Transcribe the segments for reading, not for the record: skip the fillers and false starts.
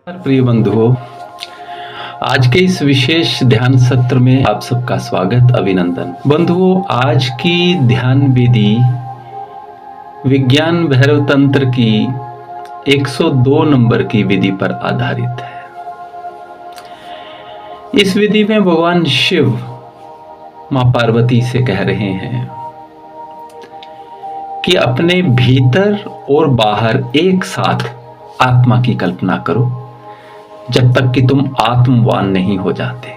प्रिय बंधुओं, आज के इस विशेष ध्यान सत्र में आप सबका स्वागत, अभिनंदन। बंधुओं, आज की ध्यान विधि विज्ञान भैरव तंत्र की 102 नंबर की विधि पर आधारित है। इस विधि में भगवान शिव मां पार्वती से कह रहे हैं कि अपने भीतर और बाहर एक साथ आत्मा की कल्पना करो जब तक कि तुम आत्मवान नहीं हो जाते।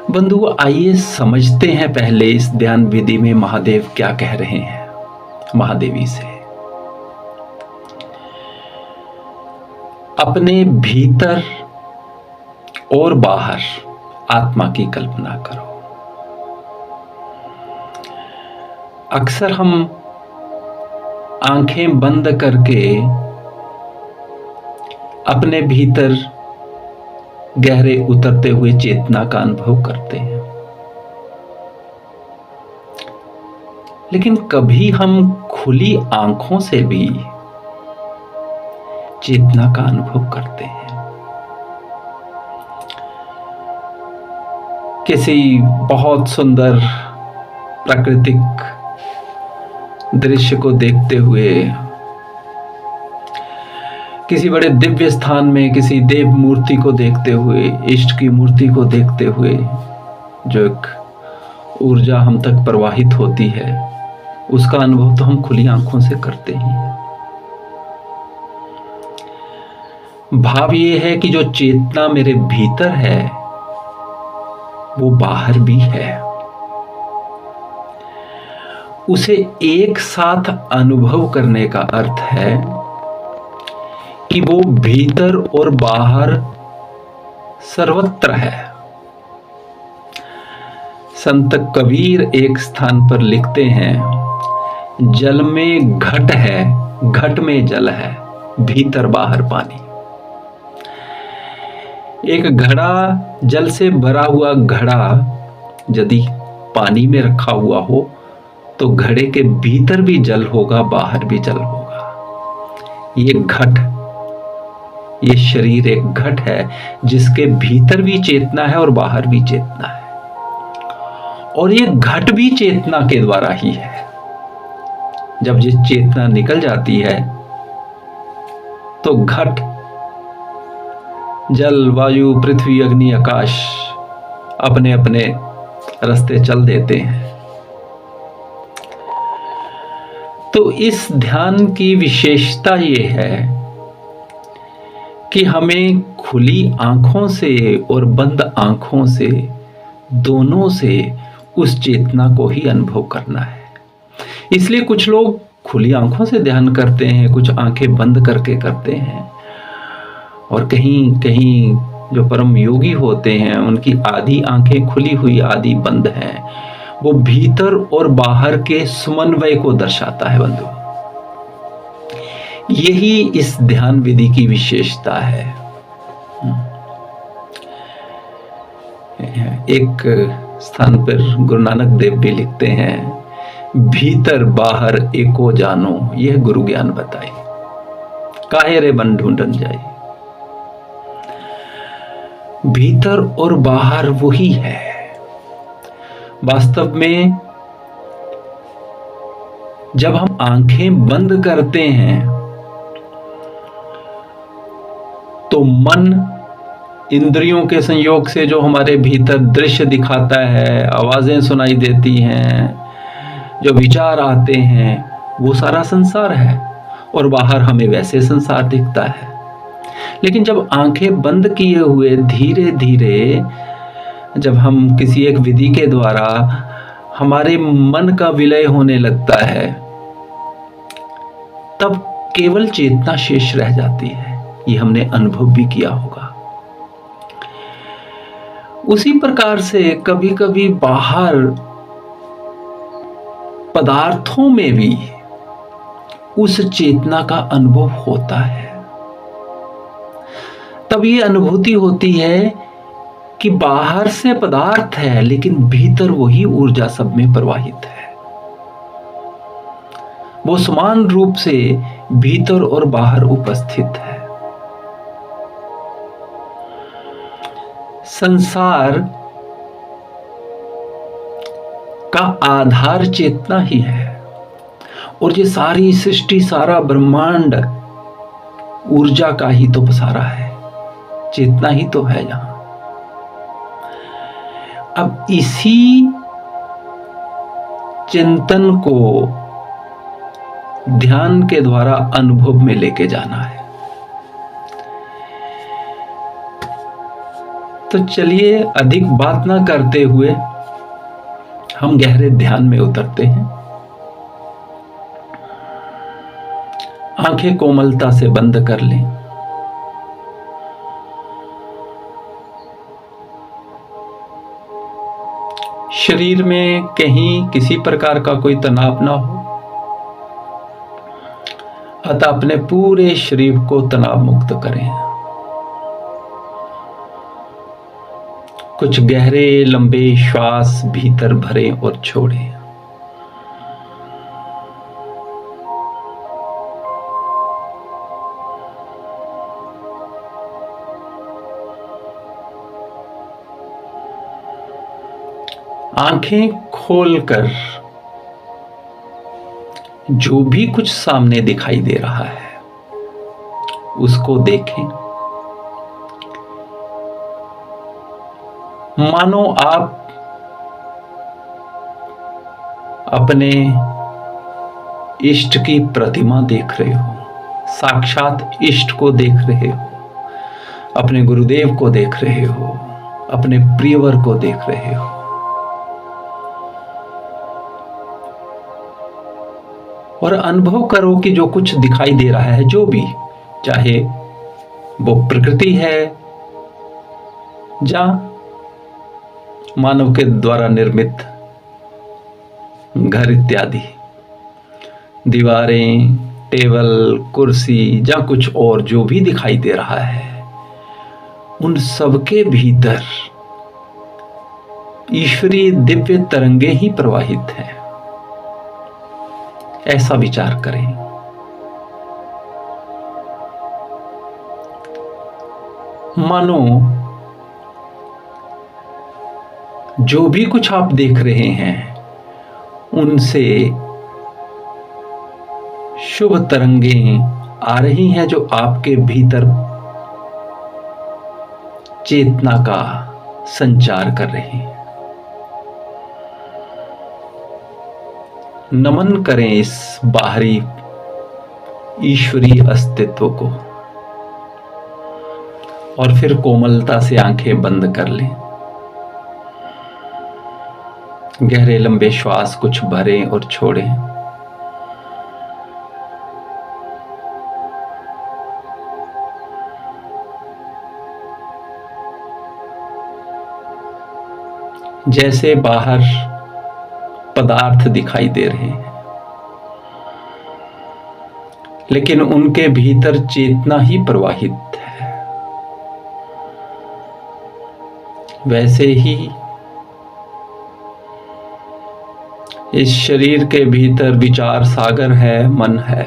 बंधुओं, आइए समझते हैं पहले इस ध्यान विधि में महादेव क्या कह रहे हैं महादेवी से। अपने भीतर और बाहर आत्मा की कल्पना करो। अक्सर हम आंखें बंद करके अपने भीतर गहरे उतरते हुए चेतना का अनुभव करते हैं, लेकिन कभी हम खुली आंखों से भी चेतना का अनुभव करते हैं। किसी बहुत सुंदर प्राकृतिक दृश्य को देखते हुए, किसी बड़े दिव्य स्थान में किसी देव मूर्ति को देखते हुए, इष्ट की मूर्ति को देखते हुए जो एक ऊर्जा हम तक प्रवाहित होती है, उसका अनुभव तो हम खुली आंखों से करते ही हैं। भाव ये है कि जो चेतना मेरे भीतर है वो बाहर भी है। उसे एक साथ अनुभव करने का अर्थ है कि वो भीतर और बाहर सर्वत्र है। संत कबीर एक स्थान पर लिखते हैं, जल में घट है, घट में जल है, भीतर बाहर पानी। एक घड़ा, जल से भरा हुआ घड़ा यदि पानी में रखा हुआ हो तो घड़े के भीतर भी जल होगा, बाहर भी जल होगा। ये घट, ये शरीर एक घट है जिसके भीतर भी चेतना है और बाहर भी चेतना है, और ये घट भी चेतना के द्वारा ही है। जब ये चेतना निकल जाती है तो घट, जल, वायु, पृथ्वी, अग्नि, आकाश अपने अपने रास्ते चल देते हैं। तो इस ध्यान की विशेषता ये है कि हमें खुली आंखों से और बंद आंखों से, दोनों से उस चेतना को ही अनुभव करना है। इसलिए कुछ लोग खुली आंखों से ध्यान करते हैं, कुछ आंखें बंद करके करते हैं, और कहीं कहीं जो परम योगी होते हैं उनकी आधी आंखें खुली हुई, आधी बंद हैं। वो भीतर और बाहर के समन्वय को दर्शाता है। बंधु, यही इस ध्यान विधि की विशेषता है। एक स्थान पर गुरु नानक देव भी लिखते हैं, भीतर बाहर एको जानो, यह गुरु ज्ञान बताई, काहे रे बन ढूंढन जाई। भीतर और बाहर वही है। वास्तव में जब हम आंखें बंद करते हैं तो मन इंद्रियों के संयोग से जो हमारे भीतर दृश्य दिखाता है, आवाजें सुनाई देती हैं, जो विचार आते हैं, वो सारा संसार है, और बाहर हमें वैसे संसार दिखता है। लेकिन जब आंखें बंद किए हुए धीरे धीरे जब हम किसी एक विधि के द्वारा हमारे मन का विलय होने लगता है, तब केवल चेतना शेष रह जाती है। ये हमने अनुभव भी किया होगा। उसी प्रकार से कभी कभी बाहर पदार्थों में भी उस चेतना का अनुभव होता है। तब ये अनुभूति होती है कि बाहर से पदार्थ है लेकिन भीतर वही ऊर्जा सब में प्रवाहित है। वो समान रूप से भीतर और बाहर उपस्थित है। संसार का आधार चेतना ही है, और ये सारी सृष्टि, सारा ब्रह्मांड ऊर्जा का ही तो पसारा है, चेतना ही तो है यहां। अब इसी चिंतन को ध्यान के द्वारा अनुभव में लेके जाना है। तो चलिए अधिक बात ना करते हुए हम गहरे ध्यान में उतरते हैं। आंखें कोमलता से बंद कर लें। शरीर में कहीं किसी प्रकार का कोई तनाव ना हो, अतः अपने पूरे शरीर को तनाव मुक्त करें। कुछ गहरे लंबे श्वास भीतर भरें और छोड़ें। आंखें खोलकर जो भी कुछ सामने दिखाई दे रहा है उसको देखें। मानो आप अपने इष्ट की प्रतिमा देख रहे हो, साक्षात इष्ट को देख रहे हो, अपने गुरुदेव को देख रहे हो, अपने प्रियवर को देख रहे हो। और अनुभव करो कि जो कुछ दिखाई दे रहा है, जो भी, चाहे वो प्रकृति है या मानव के द्वारा निर्मित घर इत्यादि, दीवारें, टेबल, कुर्सी या कुछ और जो भी दिखाई दे रहा है, उन सबके भीतर ईश्वरीय दिव्य तरंगे ही प्रवाहित हैं। ऐसा विचार करें। मानो जो भी कुछ आप देख रहे हैं उनसे शुभ तरंगें आ रही हैं जो आपके भीतर चेतना का संचार कर रही हैं। नमन करें इस बाहरी ईश्वरीय अस्तित्व को और फिर कोमलता से आंखें बंद कर लें। गहरे लंबे श्वास कुछ भरें और छोड़ें। जैसे बाहर पदार्थ दिखाई दे रहे हैं, लेकिन उनके भीतर चेतना ही प्रवाहित है, वैसे ही इस शरीर के भीतर विचार सागर है, मन है,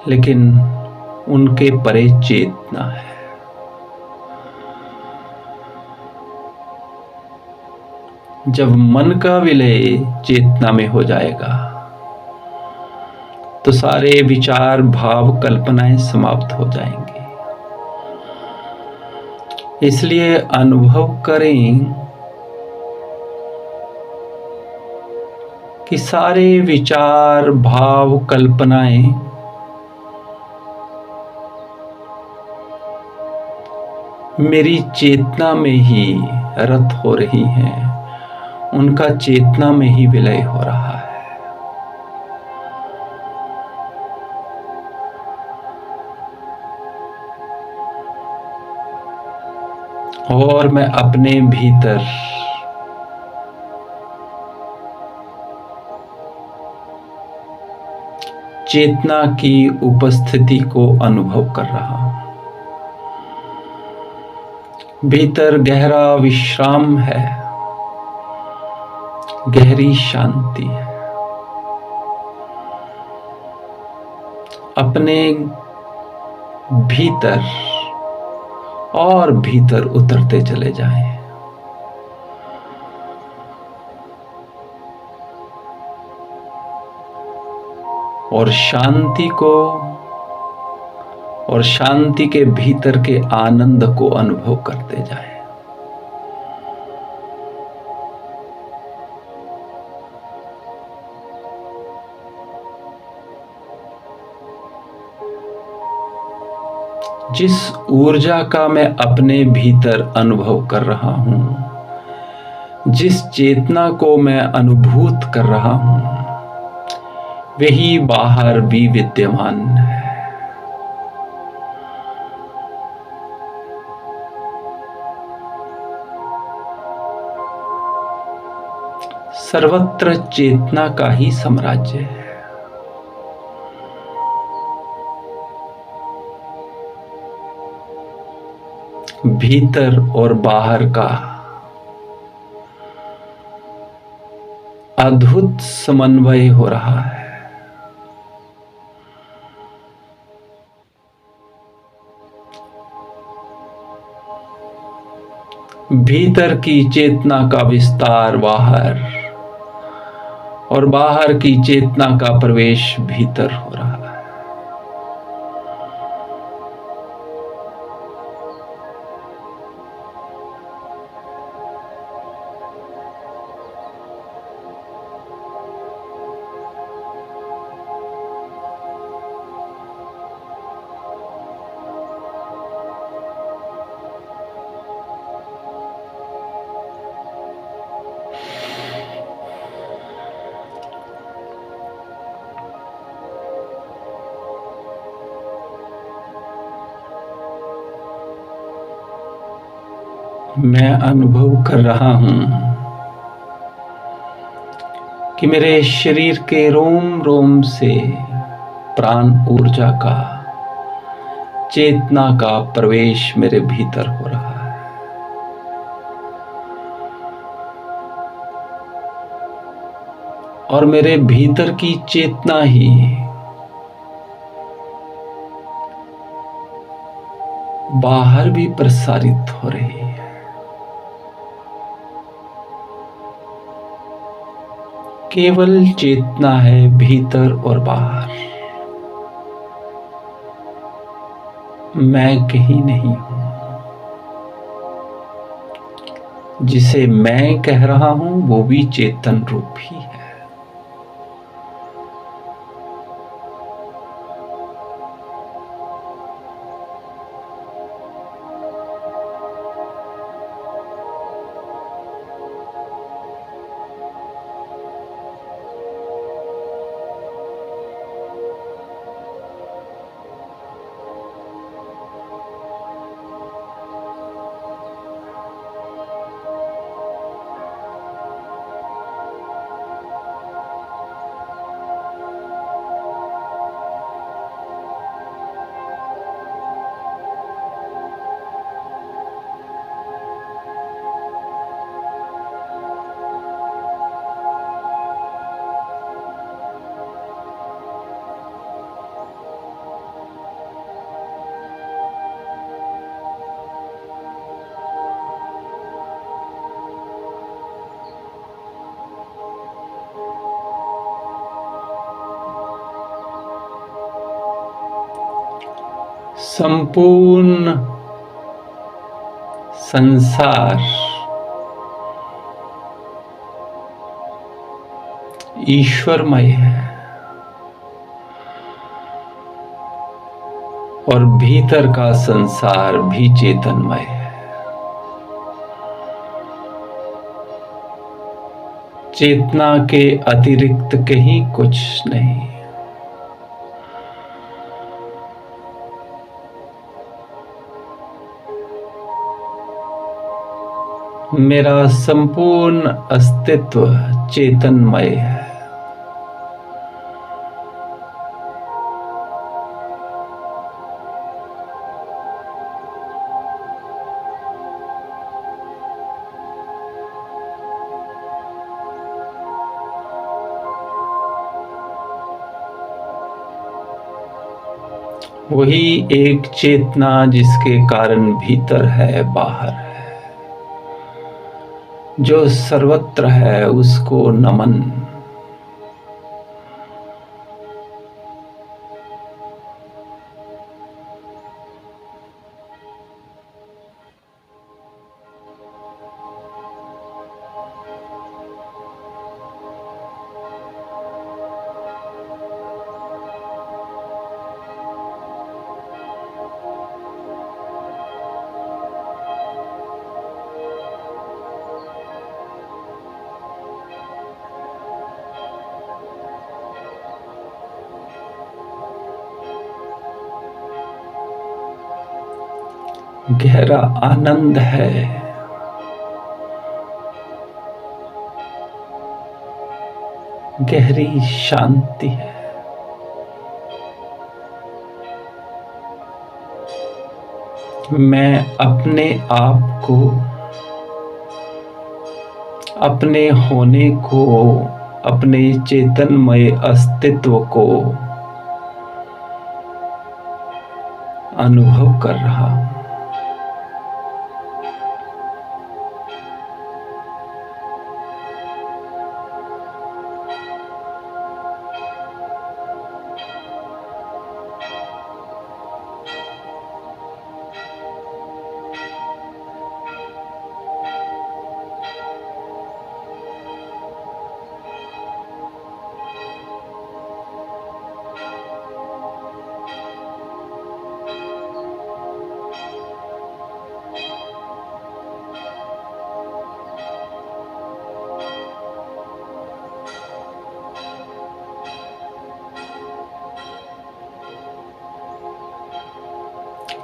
लेकिन उनके परे चेतना है। जब मन का विलय चेतना में हो जाएगा तो सारे विचार, भाव, कल्पनाएं समाप्त हो जाएंगे। इसलिए अनुभव करें कि सारे विचार, भाव, कल्पनाएं मेरी चेतना में ही रत हो रही हैं, उनका चेतना में ही विलय हो रहा है। और मैं अपने भीतर चेतना की उपस्थिति को अनुभव कर रहा हूं। भीतर गहरा विश्राम है, गहरी शांति है। अपने भीतर और भीतर उतरते चले जाएं। और शांति को और शांति के भीतर के आनंद को अनुभव करते जाएं। जिस ऊर्जा का मैं अपने भीतर अनुभव कर रहा हूं, जिस चेतना को मैं अनुभूत कर रहा हूं, वही बाहर भी विद्यमान है। सर्वत्र चेतना का ही साम्राज्य है। भीतर और बाहर का अद्भुत समन्वय हो रहा है। भीतर की चेतना का विस्तार बाहर और बाहर की चेतना का प्रवेश भीतर हो रहा है। मैं अनुभव कर रहा हूं कि मेरे शरीर के रोम रोम से प्राण ऊर्जा का, चेतना का प्रवेश मेरे भीतर हो रहा है। और मेरे भीतर की चेतना ही बाहर भी प्रसारित हो रही है। केवल चेतना है भीतर और बाहर। मैं कहीं नहीं हूं। जिसे मैं कह रहा हूं वो भी चेतन रूप ही है। संपूर्ण संसार ईश्वरमय है और भीतर का संसार भी चेतनमय है। चेतना के अतिरिक्त कहीं कुछ नहीं। मेरा संपूर्ण अस्तित्व चेतनमय है। वही एक चेतना जिसके कारण भीतर है बाहर है, जो सर्वत्र है उसको नमन। गहरा आनंद है, गहरी शांति है। मैं अपने आप को, अपने होने को, अपने चेतनमय अस्तित्व को अनुभव कर रहा हूं।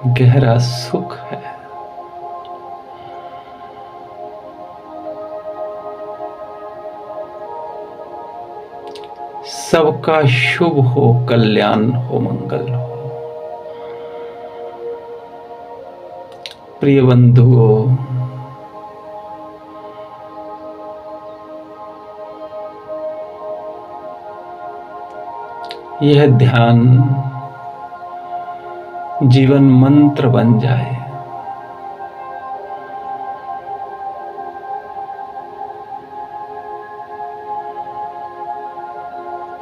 गहरा सुख है। सबका शुभ हो, कल्याण हो, मंगल हो। प्रिय बंधुओं, यह ध्यान जीवन मंत्र बन जाए।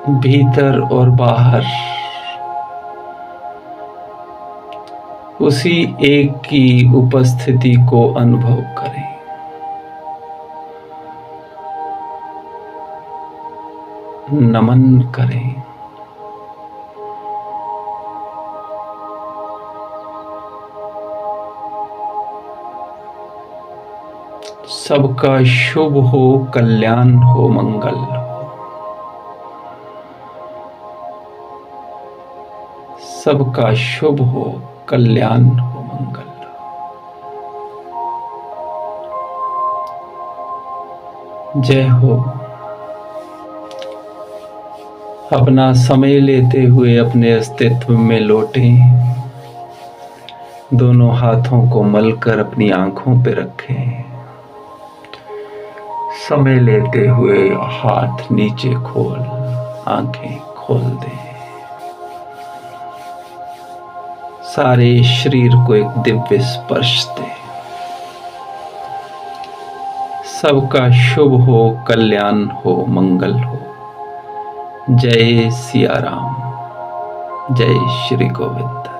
भीतर और बाहर उसी एक की उपस्थिति को अनुभव करें। नमन करें। सबका शुभ हो, कल्याण हो, मंगल हो। सबका शुभ हो, कल्याण हो, मंगल हो। जय हो। अपना समय लेते हुए अपने अस्तित्व में लौटें। दोनों हाथों को मलकर अपनी आंखों पे रखें। समय लेते हुए हाथ नीचे खोल, आंखें खोल दें। सारे शरीर को एक दिव्य स्पर्श दें। सबका शुभ हो, कल्याण हो, मंगल हो। जय सिया राम। जय श्री गोविंद।